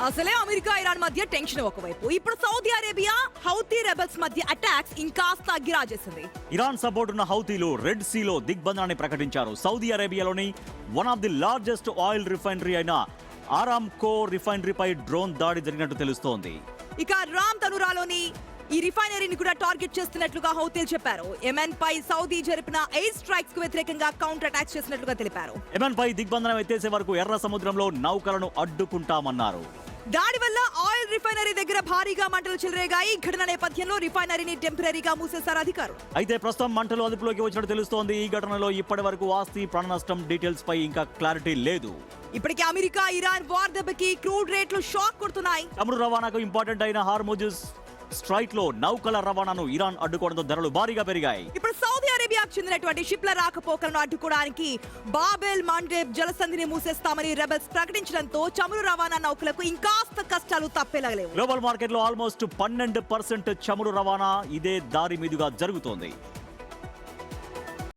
అసలే America Iran మధ్య tension ఒకవైపు, ఇప్పుడు సౌదీ అరేబియా హౌతీ రెబల్స్ మధ్య అటాక్స్ ఇంకాస్త అగ్గిరాజేసింది. ఇరాన్ సపోర్ట్ ఉన్న హౌతీలు రెడ్ సీలో దిగ్బంధనాన్ని ప్రకటించారు. సౌదీ అరేబియాలోని one of the largest oil refinery అయిన ఆరామ్కో రిఫైనరీపై డ్రోన్ దాడి జరిగినట్టు తెలుస్తోంది. ఇక రామ్ తనురాలోని ఈ రిఫైనరీని కూడా టార్గెట్ చేస్తున్నట్లుగా హౌతీలు చెప్పారు. యెమెన్ పై సౌదీ జరిపిన ఎయిర్ స్ట్రైక్స్ కు వ్యతిరేకంగా కౌంటర్ అటాక్స్ చేసినట్లుగా తెలిపారు. యెమెన్ పై దిగ్బంధనం ఎత్తేసే వరకు ఎర్ర సముద్రంలో నౌకలను అడ్డుకుంటామన్నారు. దాడి వల్ల ఆయిల్ రిఫైనరీ దగ్గర భారీగా మంటలు చెలరేగాయి. ఘటన నేపథ్యంలో రిఫైనరీని టెంపరీగా మూసేశారు అధికారులు. అయితే ప్రస్తుతం మంటలు అదుపులోకి వచ్చినట్టు తెలుస్తోంది. ఈ ఘటనలో ఇప్పటి వరకు ఆస్తి ప్రాణ నష్టం డీటెయిల్స్ పై ఇంకా క్లారిటీ లేదు. ఇప్పటికే అమెరికా ఇరాన్ వార్ దెబ్బకి క్రూడ్ రేట్లు షాక్ కొడుతున్నాయి. చమురు రవాణాకు ఇంపార్టెంట్ అయిన హార్ముజుస్ స్ట్రైట్ లో నౌకల రవాణాను ఇరాన్ అడ్డుకోవడంతో ధరలు భారీగా పెరిగాయి. ఇప్పుడు సౌదీ అరేబియాకు చెందినటువంటి షిప్ల రాకపోకలను అడ్డుకోవడానికి బాబెల్ మాండేబ్ జలసంధిని మూసేస్తామని రెబల్స్ ప్రకటించడంతో చమురు రవాణా నౌకలకు ఇంకాస్త కష్టాలు తప్పేలాగలేవు. గ్లోబల్ మార్కెట్ లో ఆల్మోస్ట్ 12% చమురు రవాణా ఇదే దారి మీదుగా జరుగుతోంది.